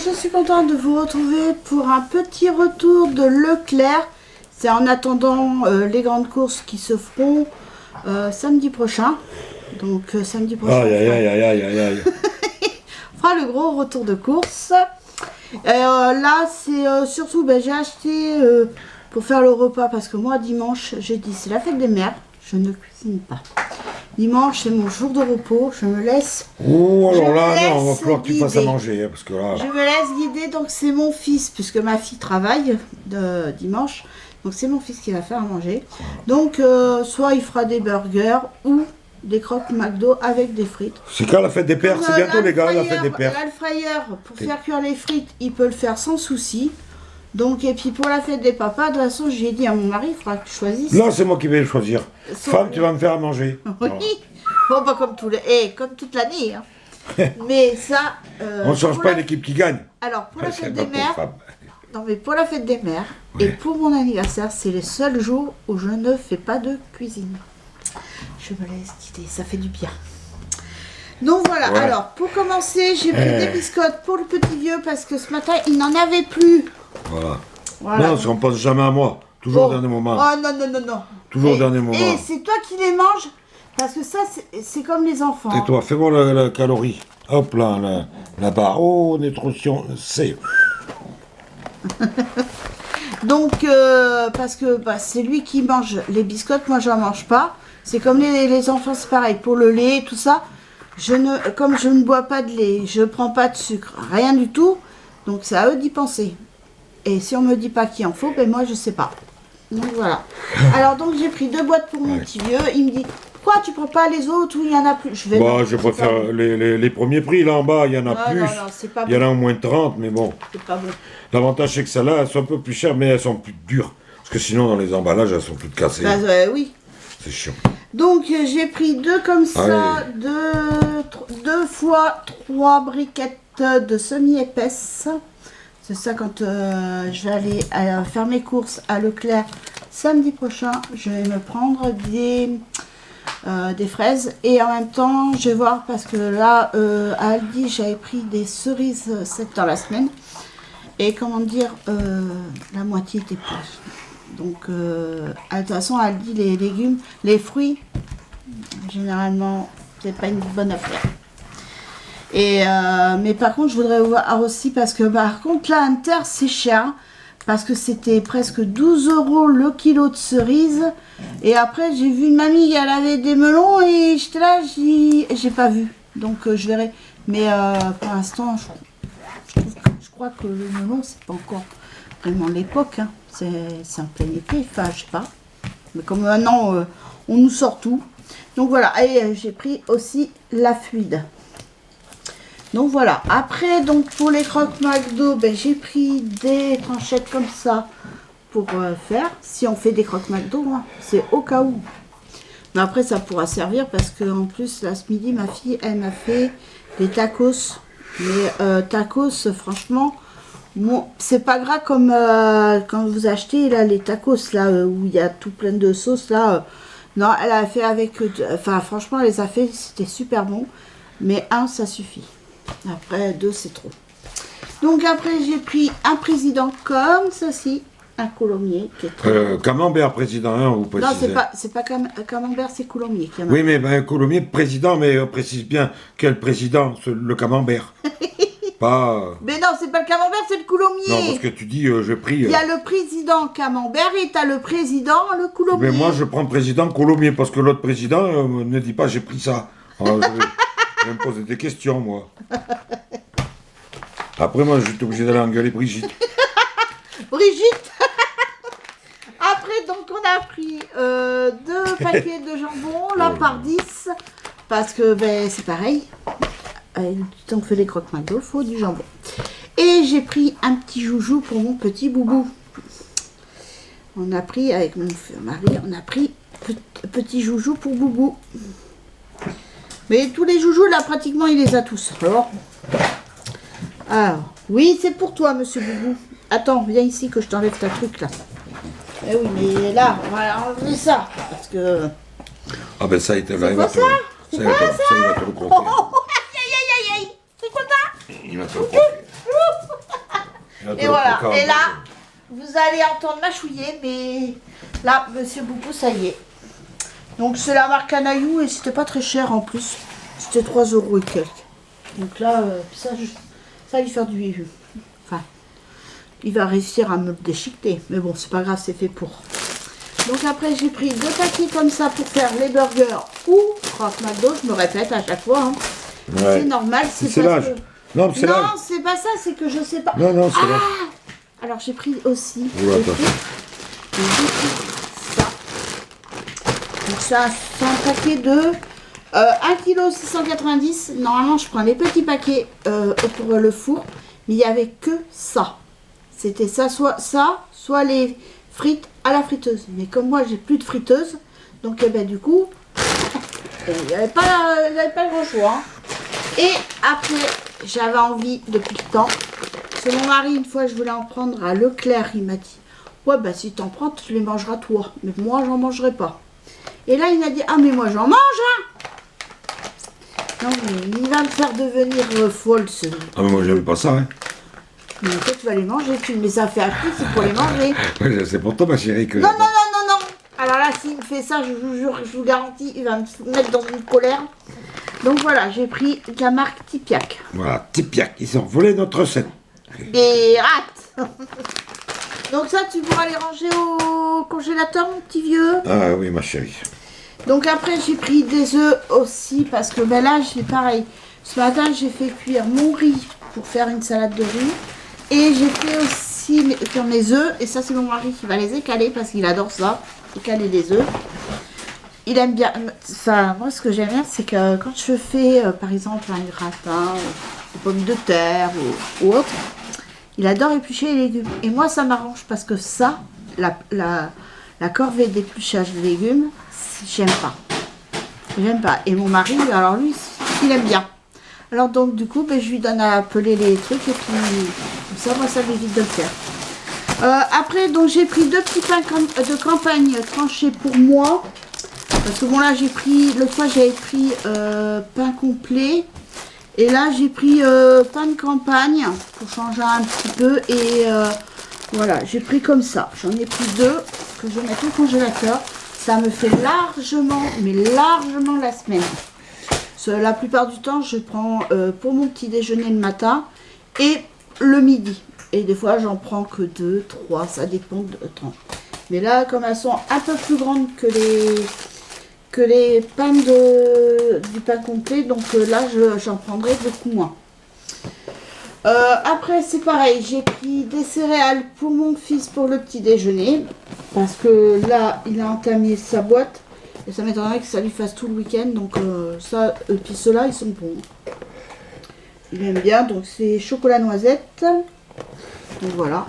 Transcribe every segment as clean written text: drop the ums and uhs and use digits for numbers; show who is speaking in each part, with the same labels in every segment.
Speaker 1: je suis contente de vous retrouver pour un petit retour de Leclerc. C'est en attendant les grandes courses qui se feront samedi prochain. Donc samedi prochain,
Speaker 2: Aïe.
Speaker 1: on fera le gros retour de course. Là, c'est surtout, j'ai acheté pour faire le repas parce que moi, dimanche, j'ai dit, c'est la fête des mères, je ne cuisine pas. Dimanche, c'est mon jour de repos, je me laisse.
Speaker 2: Oh, alors là, non, on va
Speaker 1: laisse
Speaker 2: falloir que tu fasses à
Speaker 1: guider.
Speaker 2: manger, hein, parce que là.
Speaker 1: Je me laisse guider, donc c'est mon fils, puisque ma fille travaille de dimanche, donc c'est mon fils qui va faire à manger. Donc, soit il fera des burgers ou des croques McDo avec des frites.
Speaker 2: C'est quand la fête des pères? C'est bientôt, les gars, la fête des pères.
Speaker 1: L'air fryer, pour faire cuire les frites, il peut le faire sans souci. Donc, et puis pour la fête des papas, de toute façon, j'ai dit à mon mari, il faudra que je choisisse.
Speaker 2: Là, c'est moi qui vais le choisir. Femme, tu vas me faire à manger.
Speaker 1: Oui, bon, pas comme, comme toute l'année. Hein. Mais ça.
Speaker 2: On ne change pas une équipe qui gagne.
Speaker 1: Alors, pour la
Speaker 2: C'est
Speaker 1: fête
Speaker 2: pas
Speaker 1: des
Speaker 2: pour
Speaker 1: mères.
Speaker 2: femme.
Speaker 1: Non, mais pour la fête des mères et pour mon anniversaire, c'est les seuls jours où je ne fais pas de cuisine. Je me laisse guider, ça fait du bien. Donc voilà,
Speaker 2: Ouais.
Speaker 1: alors pour commencer, j'ai pris des biscottes pour le petit vieux parce que ce matin, il n'en avait plus.
Speaker 2: Voilà. Non, on pense jamais à moi. Toujours au dernier moment.
Speaker 1: Oh non.
Speaker 2: Toujours au
Speaker 1: Et-
Speaker 2: dernier moment.
Speaker 1: Et c'est toi qui les manges parce que ça, c'est comme les enfants.
Speaker 2: Et toi, fais-moi la calorie. Hop là, là-bas. Oh, c'est.
Speaker 1: Donc, parce que c'est lui qui mange les biscottes, moi j'en mange pas. C'est comme les enfants, c'est pareil. Pour le lait, tout ça, comme je ne bois pas de lait, je prends pas de sucre, rien du tout. Donc c'est à eux d'y penser. Et si on me dit pas qu'il en faut, ben moi je sais pas. Donc voilà. Alors donc j'ai pris 2 boîtes pour mon petit vieux. Il me dit, pourquoi tu prends pas les autres ou il y en a plus? Je vais.
Speaker 2: Bah,
Speaker 1: non,
Speaker 2: je
Speaker 1: c'est
Speaker 2: préfère
Speaker 1: pas bon.
Speaker 2: les premiers prix, là en bas, il y en a
Speaker 1: Non,
Speaker 2: plus.
Speaker 1: non, c'est pas
Speaker 2: Il y en
Speaker 1: bon.
Speaker 2: a au moins 30, mais bon.
Speaker 1: C'est pas bon.
Speaker 2: L'avantage, c'est que celles-là, elles sont un peu plus chères, mais elles sont plus dures. Parce que sinon, dans les emballages, elles sont toutes cassées.
Speaker 1: Bah, oui.
Speaker 2: C'est chiant.
Speaker 1: Donc j'ai pris 2 comme ça,
Speaker 2: Allez.
Speaker 1: 2 fois 3 briquettes de semi-épaisses. C'est ça quand je vais aller faire mes courses à Leclerc samedi prochain. Je vais me prendre des fraises et en même temps je vais voir parce que là à Aldi j'avais pris des cerises dans la semaine et comment dire la moitié était plus. Donc, de toute façon, Aldi, les légumes, les fruits, généralement, c'est pas une bonne affaire. Et, mais par contre, je voudrais voir aussi, parce que par contre, là, Inter, c'est cher, parce que c'était presque 12 € le kilo de cerises. Et après, j'ai vu une mamie, elle avait des melons, et j'étais là, j'ai pas vu. Donc, je verrai. Mais pour l'instant, je crois que le melon, c'est pas encore vraiment l'époque, hein. C'est en plein été, enfin je sais pas. Mais comme maintenant on nous sort tout. Donc voilà, et j'ai pris aussi la fluide. Donc voilà, après donc pour les croques McDo, j'ai pris des tranchettes comme ça pour faire. Si on fait des croques McDo, hein, c'est au cas où. Mais après ça pourra servir parce que en plus là ce midi ma fille elle m'a fait des tacos. Mais tacos franchement. Bon, c'est pas gras comme quand vous achetez là les tacos là où il y a tout plein de sauce là. Non, elle a fait avec. Enfin, franchement, elle les a fait, c'était super bon. Mais 1, ça suffit. Après, 2, c'est trop. Donc après, j'ai pris un président comme ceci, un coulommier qui est très.
Speaker 2: Camembert, président, hein, vous précisez.
Speaker 1: Non, c'est pas camembert, c'est coulommier qui en a.
Speaker 2: Oui, mais Coulommiers, président, mais on précise bien quel président, le camembert. Pas.
Speaker 1: Mais non, c'est pas le camembert, c'est le coulommier.
Speaker 2: Non, parce que tu dis, j'ai pris.
Speaker 1: Il y a le président camembert et t'as le président le coulommier.
Speaker 2: Mais moi, je prends président Coulommiers, parce que l'autre président ne dit pas j'ai pris ça. Alors, je vais me poser des questions, moi. Après, moi, je suis obligé d'aller engueuler Brigitte.
Speaker 1: Brigitte. Après, donc, on a pris 2 paquets de jambon, là, par 10. Parce que, c'est pareil. Tant qu'on fait les croques McDo, il faut du jambon. Et j'ai pris un petit joujou pour mon petit boubou. On a pris, avec mon mari, on a pris petit joujou pour boubou. Mais tous les joujoux, là, pratiquement, il les a tous. Alors, oui, c'est pour toi, monsieur boubou. Attends, viens ici que je t'enlève ta truc, là. Eh oui, mais là, on va enlever ça. Parce que...
Speaker 2: Ah ben ça, il va
Speaker 1: quoi
Speaker 2: te...
Speaker 1: ça
Speaker 2: Ça, il va te le compter.
Speaker 1: Aïe, aïe, aïe, aïe. C'est quoi ça?
Speaker 2: Il va te le compter.
Speaker 1: Et voilà. Et là, vous allez entendre mâchouiller, mais là, Monsieur Boubou, ça y est. Donc c'est la marque Anaïou et c'était pas très cher en plus. C'était 3 € et quelques. Donc là, ça va lui faire du... Enfin, il va réussir à me le déchiqueter. Mais bon, c'est pas grave, c'est fait pour. Donc après, j'ai pris 2 paquets comme ça pour faire les burgers ou croque McDo. Je me répète à chaque fois. Hein. Ouais. C'est normal, c'est parce que...
Speaker 2: Non, c'est
Speaker 1: pas ça, c'est que je sais pas.
Speaker 2: Non, c'est l'âge.
Speaker 1: Alors j'ai pris aussi...
Speaker 2: Oula,
Speaker 1: ça. Donc ça, c'est un paquet de 1,690 kg. Normalement, je prends les petits paquets pour le four. Mais il n'y avait que ça. C'était ça, soit les frites à la friteuse. Mais comme moi, j'ai plus de friteuse. Donc, eh ben, du coup, il n'y avait pas grand choix. Hein. Et après, j'avais envie depuis le temps. C'est mon mari, une fois, je voulais en prendre à Leclerc. Il m'a dit, ouais, bah si t'en prends, tu les mangeras toi. Mais moi, j'en mangerai pas. Et là, il m'a dit, ah, mais moi, j'en mange, hein. Non, mais il va me faire devenir folle, ce...
Speaker 2: Ah, mais moi, j'aime pas ça, hein.
Speaker 1: Mais toi, tu vas les manger, mais ça fait appris, c'est pour les manger.
Speaker 2: Ouais, c'est pour toi, ma chérie, que...
Speaker 1: Non. Alors là, s'il me fait ça, je vous jure, je vous garantis, il va me mettre dans une colère. Donc voilà, j'ai pris de la marque Tipiak.
Speaker 2: Voilà, Tipiak, ils ont volé notre recette.
Speaker 1: Des rats. Donc ça, tu pourras les ranger au congélateur, mon petit vieux.
Speaker 2: Ah oui, ma chérie.
Speaker 1: Donc après, j'ai pris des œufs aussi, parce que ben là, j'ai pareil. Ce matin, j'ai fait cuire mon riz pour faire une salade de riz. Et j'ai fait aussi cuire mes œufs. Et ça, c'est mon mari qui va les écaler, parce qu'il adore ça. Écaler des œufs. Il aime bien. Enfin, moi, ce que j'aime bien, c'est que quand je fais, par exemple, un gratin, des pommes de terre ou autre, il adore éplucher les légumes. Et moi, ça m'arrange parce que ça, la corvée d'épluchage de légumes, j'aime pas. J'aime pas. Et mon mari, alors lui, il aime bien. Alors donc, du coup, ben, je lui donne à peler les trucs et puis, comme ça, moi, ça m'évite de le faire. Après, donc, j'ai pris 2 petits pains de campagne tranchés pour moi. Parce que bon, là, j'ai pris, l'autre fois, j'avais pris pain complet. Et là, j'ai pris pain de campagne pour changer un petit peu. Et voilà, j'ai pris comme ça. J'en ai pris 2 que je vais mettre au congélateur. Ça me fait largement, mais largement la semaine. La plupart du temps, je prends pour mon petit déjeuner le matin et le midi. Et des fois, j'en prends que 2, 3, ça dépend de temps. Mais là, comme elles sont un peu plus grandes que les pains du pain complet, donc là, j'en prendrai beaucoup moins. Après, c'est pareil, j'ai pris des céréales pour mon fils pour le petit déjeuner. Parce que là, il a entamé sa boîte. Et ça m'étonnerait que ça lui fasse tout le week-end. Donc ça, et puis ceux-là, ils sont bons. Il aime bien. Donc c'est chocolat noisette. Donc voilà.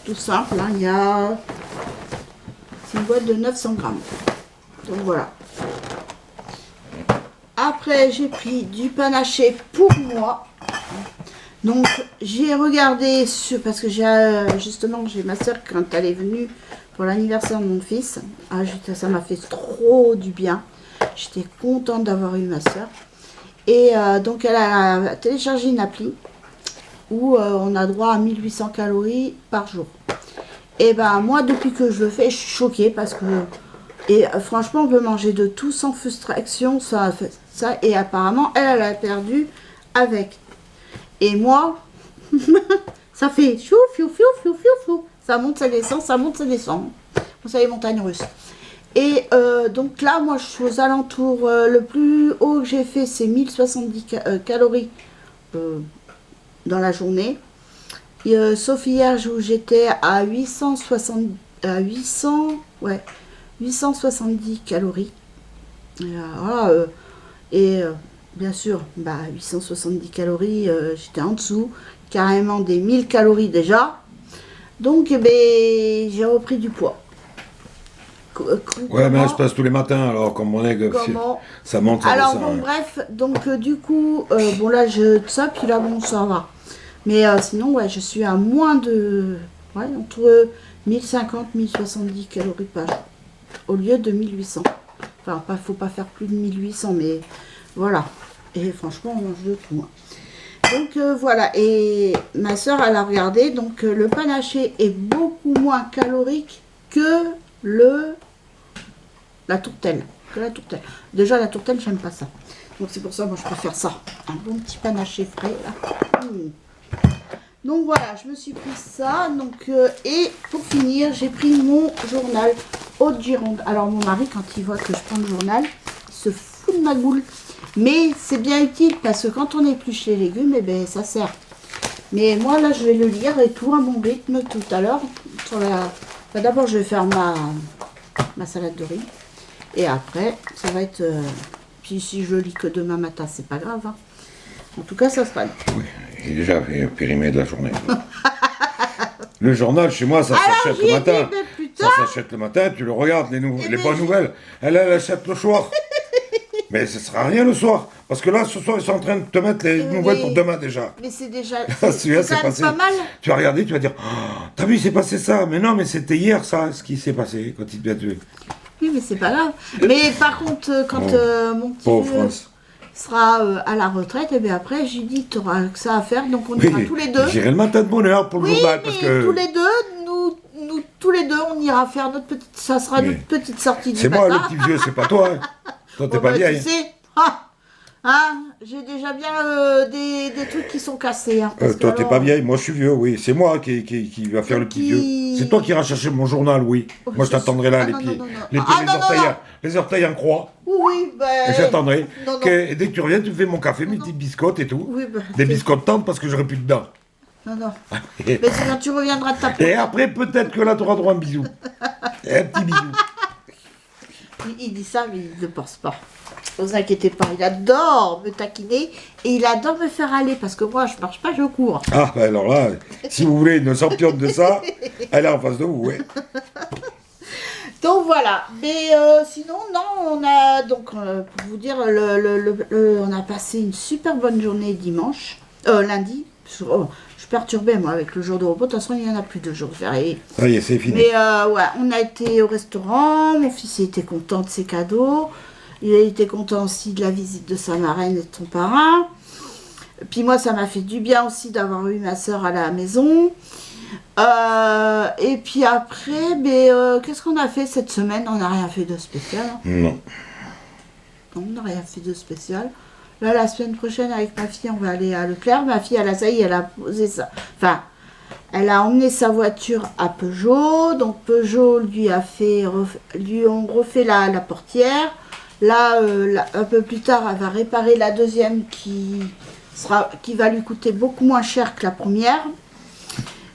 Speaker 1: Tout simple. Hein, c'est une boîte de 900 grammes. Donc voilà. Après, j'ai pris du panaché pour moi. Donc j'ai regardé parce que justement j'ai ma soeur quand elle est venue pour l'anniversaire de mon fils. Ah, ça m'a fait trop du bien. J'étais contente d'avoir eu ma soeur. Et donc elle a téléchargé une appli où on a droit à 1800 calories par jour. Et ben moi depuis que je le fais, je suis choquée parce que franchement on peut manger de tout sans frustration. Ça et apparemment elle a perdu avec. Et moi, ça fait chou, fiou, fiou, fiou, fiou, fiou. Ça monte, ça descend, ça monte, ça descend. Vous savez, montagne russe. Et donc là, moi, je suis aux alentours. Le plus haut que j'ai fait, c'est 1070 calories dans la journée. Sauf hier, où j'étais à 870 calories. Voilà, bien sûr, 870 calories, j'étais en dessous, carrément des 1000 calories déjà. Donc, j'ai repris du poids.
Speaker 2: Ouais, mais ça se passe tous les matins, alors, comme on est, ça monte, ça
Speaker 1: alors,
Speaker 2: descend,
Speaker 1: bon, bref, donc, du coup, bon, là, ça, puis là, bon, ça va. Mais sinon, ouais, je suis à moins de, entre 1050 et 1070 calories par jour, au lieu de 1800. Enfin, faut pas faire plus de 1800, mais voilà. Et franchement, on mange de tout. Hein. Donc voilà, et ma soeur elle a regardé, donc le panaché est beaucoup moins calorique que la tourtelle. Déjà la tourtelle, j'aime pas ça. Donc c'est pour ça, moi je préfère ça. Un bon petit panaché frais là. Donc voilà, je me suis pris ça. Donc, et pour finir, j'ai pris mon journal Haute-Gironde. Alors mon mari, quand il voit que je prends le journal, il se fout de ma boule. Mais c'est bien utile parce que quand on épluche les légumes, eh ben, ça sert. Mais moi là, je vais le lire et tout à mon rythme tout à l'heure. Enfin, d'abord, je vais faire ma salade de riz. Et après, ça va être... Puis si je lis que demain matin, c'est pas grave. Hein. En tout cas, ça sera...
Speaker 2: Oui, j'ai déjà fait périmé de la journée. Le journal, chez moi, ça s'achète le matin. Ça s'achète le matin, tu le regardes, les bonnes nouvelles. Elle achète le soir. Mais ce sera rien le soir. Parce que là, ce soir, ils sont en train de te mettre les nouvelles pour demain déjà.
Speaker 1: Mais c'est déjà...
Speaker 2: C'est passé. Pas mal. Tu vas regarder, tu vas dire, oh, t'as vu, il s'est passé ça. Mais non, mais c'était hier, ça, ce qui s'est passé quand il te tué.
Speaker 1: Oui, mais c'est pas grave. Mais par contre, quand mon petit sera à la retraite, et bien après, j'ai dit, tu auras que ça à faire, donc on ira tous les deux.
Speaker 2: J'irai le matin de bonne heure pour le journal. Parce que...
Speaker 1: tous les deux, nous, tous les deux, on ira faire notre petite... Ça sera notre petite sortie du matin.
Speaker 2: C'est moi, le petit vieux, c'est pas toi. Hein. Toi, t'es pas vieille.
Speaker 1: Tu sais, j'ai déjà bien des trucs qui sont cassés. Hein,
Speaker 2: toi, t'es pas vieille, moi je suis vieux, oui. C'est moi qui va faire le petit vieux. C'est toi qui iras chercher mon journal, oui. Moi je t'attendrai là, les orteils en croix.
Speaker 1: Oui, ben...
Speaker 2: Et j'attendrai. Et dès que tu reviens, tu fais mon café, mes petites biscottes et tout. Oui, des biscottes tendres parce que j'aurai plus de dents.
Speaker 1: Non. Mais c'est quand tu reviendras de ta pote.
Speaker 2: Et après, peut-être que là, tu auras droit à un bisou. Et un petit bisou.
Speaker 1: Il dit ça, mais il ne pense pas. Ne vous inquiétez pas, il adore me taquiner et il adore me faire aller parce que moi je marche pas, je cours.
Speaker 2: Ah, ben alors là, si vous voulez une championne de ça, elle est en face de vous, ouais.
Speaker 1: Donc voilà, mais sinon, non, on a donc, pour vous dire, on a passé une super bonne journée lundi. Je suis perturbée, moi, avec le jour de repos. De toute façon, il n'y en a plus de jours fériés.
Speaker 2: Ça y est, c'est fini.
Speaker 1: Mais ouais, on a été au restaurant. Mon fils était content de ses cadeaux. Il a été content aussi de la visite de sa marraine et de son parrain. Puis moi, ça m'a fait du bien aussi d'avoir eu ma soeur à la maison. Et puis après, qu'est-ce qu'on a fait cette semaine? On n'a rien fait de spécial. Hein.
Speaker 2: Non.
Speaker 1: Non, on n'a rien fait de spécial. Là, la semaine prochaine, avec ma fille, on va aller à Leclerc. Ma fille, elle a posé ça. Enfin, elle a emmené sa voiture à Peugeot. Donc, Peugeot lui ont refait la portière. Là, un peu plus tard, elle va réparer la deuxième qui va lui coûter beaucoup moins cher que la première.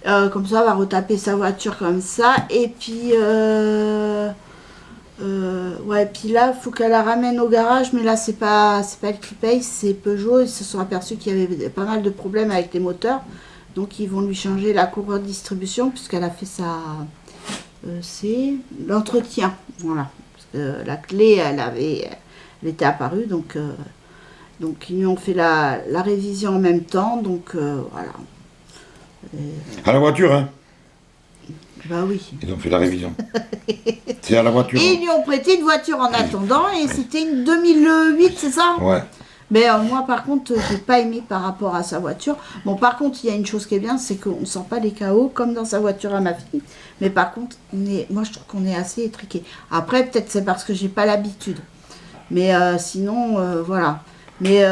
Speaker 1: Comme ça, elle va retaper sa voiture comme ça. Et puis... ouais, puis là, il faut qu'elle la ramène au garage, mais là, c'est pas elle qui paye, c'est Peugeot. Ils se sont aperçus qu'il y avait pas mal de problèmes avec les moteurs. Donc, ils vont lui changer la courroie de distribution, puisqu'elle a fait c'est l'entretien. Voilà. Parce que la clé, elle était apparue, donc ils lui ont fait la révision en même temps. Donc, voilà.
Speaker 2: À la voiture, hein?
Speaker 1: Bah oui.
Speaker 2: Ils ont fait la révision. C'est à la voiture.
Speaker 1: Et ils lui ont prêté une voiture en attendant, et c'était une 2008, c'est ça?
Speaker 2: Ouais.
Speaker 1: Mais moi, par contre, j'ai pas aimé par rapport à sa voiture. Bon, par contre, il y a une chose qui est bien, c'est qu'on ne sent pas les chaos comme dans sa voiture à ma fille. Mais par contre, moi, je trouve qu'on est assez étriqué. Après, peut-être c'est parce que j'ai pas l'habitude. Mais sinon, voilà. Mais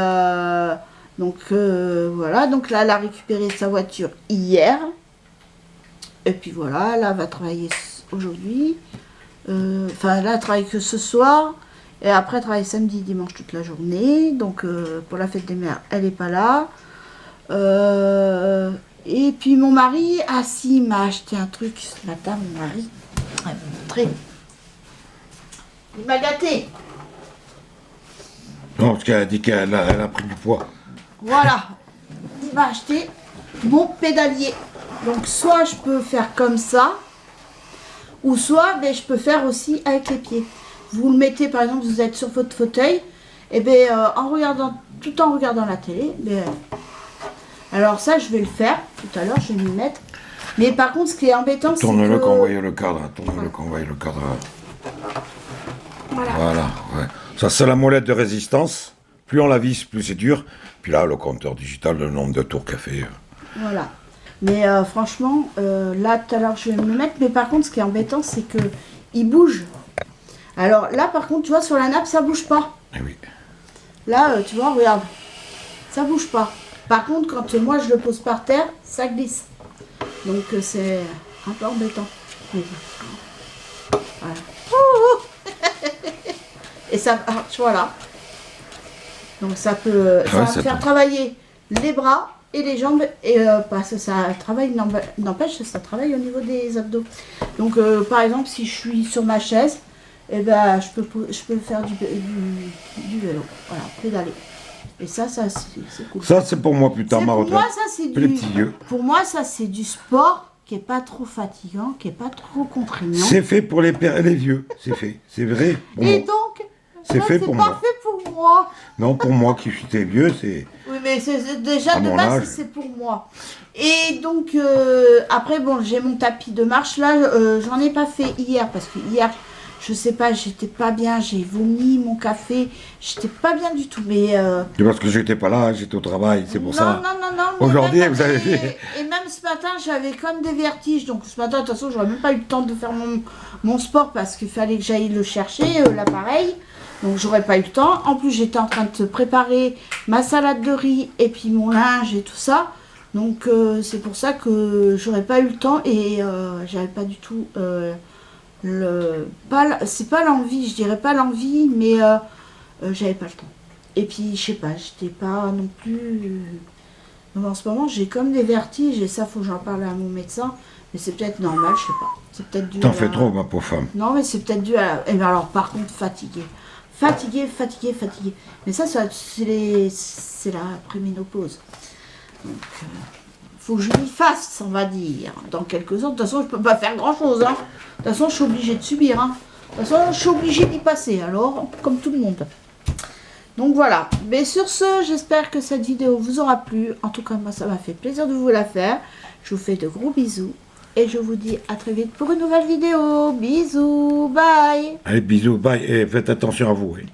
Speaker 1: donc, voilà. Donc là, elle a récupéré sa voiture hier. Et puis voilà, là, elle va travailler aujourd'hui. Enfin, là, elle travaille que ce soir. Et après, elle travaille samedi, dimanche toute la journée. Donc, pour la fête des mères, elle n'est pas là. Et puis, mon mari, si, il m'a acheté un truc ce matin, mon mari. Il m'a montré. Il m'a gâté.
Speaker 2: Non, parce qu'elle a dit qu'elle a pris du poids.
Speaker 1: Voilà. Il m'a acheté mon pédalier. Donc, soit je peux faire comme ça, ou soit je peux faire aussi avec les pieds. Vous le mettez, par exemple, vous êtes sur votre fauteuil, et tout en regardant la télé. Alors ça, je vais le faire tout à l'heure, je vais m'y mettre. Mais par contre, ce qui est embêtant, c'est que...
Speaker 2: Tourne-le quand on voit le cadre. Voilà. Voilà, ouais. Ça, c'est la molette de résistance. Plus on la visse, plus c'est dur. Puis là, le compteur digital, le nombre de tours qu'a fait.
Speaker 1: Voilà. Mais franchement, là, tout à l'heure, je vais me le mettre. Mais par contre, ce qui est embêtant, c'est que il bouge. Alors là, par contre, tu vois, sur la nappe, ça bouge pas.
Speaker 2: Eh oui.
Speaker 1: Là, tu vois, regarde. Ça bouge pas. Par contre, quand moi, je le pose par terre, ça glisse. Donc, c'est un peu embêtant. Mais, voilà. Et ça marche, voilà. Donc, ça peut ça va faire travailler les bras et les jambes, et parce que ça travaille, n'empêche, ça travaille au niveau des abdos. Donc par exemple, si je suis sur ma chaise, eh ben, je peux faire du vélo, voilà, pédaler. Et ça c'est cool.
Speaker 2: Ça, c'est pour moi plus tard, ma retraite.
Speaker 1: Pour moi, ça c'est du sport qui est pas trop fatigant, qui est pas trop contraignant.
Speaker 2: C'est fait pour les vieux, c'est fait, c'est vrai.
Speaker 1: Et donc,
Speaker 2: c'est fait pour moi.
Speaker 1: parfait pour moi.
Speaker 2: Non, pour moi qui suis vieux, c'est...
Speaker 1: Oui, mais c'est déjà de base, c'est pour moi. Et donc, après, bon, j'ai mon tapis de marche. Là, j'en ai pas fait hier, parce que hier, je sais pas, j'étais pas bien. J'ai vomi mon café. J'étais pas bien du tout, mais...
Speaker 2: C'est parce que j'étais pas là, j'étais au travail, c'est pour ça.
Speaker 1: Non.
Speaker 2: Aujourd'hui, vous avez fait...
Speaker 1: Et même ce matin, j'avais comme des vertiges. Donc, ce matin, de toute façon, j'aurais même pas eu le temps de faire mon sport, parce qu'il fallait que j'aille le chercher, l'appareil. Donc j'aurais pas eu le temps. En plus j'étais en train de préparer ma salade de riz et puis mon linge et tout ça. Donc c'est pour ça que j'aurais pas eu le temps et j'avais pas du tout c'est pas l'envie, je dirais pas l'envie, mais j'avais pas le temps. Et puis je sais pas, j'étais pas non plus. Donc, en ce moment j'ai comme des vertiges et ça faut que j'en parle à mon médecin. Mais c'est peut-être normal, je sais pas. C'est peut-être dû.
Speaker 2: T'en fais trop, ma pauvre femme.
Speaker 1: Non, mais c'est peut-être dû à. Et bien alors par contre fatiguée. Fatigué. Mais ça c'est la préménopause. Donc, faut que je m'y fasse, on va dire, dans quelques ans. De toute façon, je peux pas faire grand-chose. Hein. De toute façon, je suis obligée de subir. Hein. De toute façon, je suis obligée d'y passer, alors, comme tout le monde. Donc voilà. Mais sur ce, j'espère que cette vidéo vous aura plu. En tout cas, moi, ça m'a fait plaisir de vous la faire. Je vous fais de gros bisous. Et je vous dis à très vite pour une nouvelle vidéo. Bisous, bye.
Speaker 2: Allez, bisous, bye. Et faites attention à vous. Oui.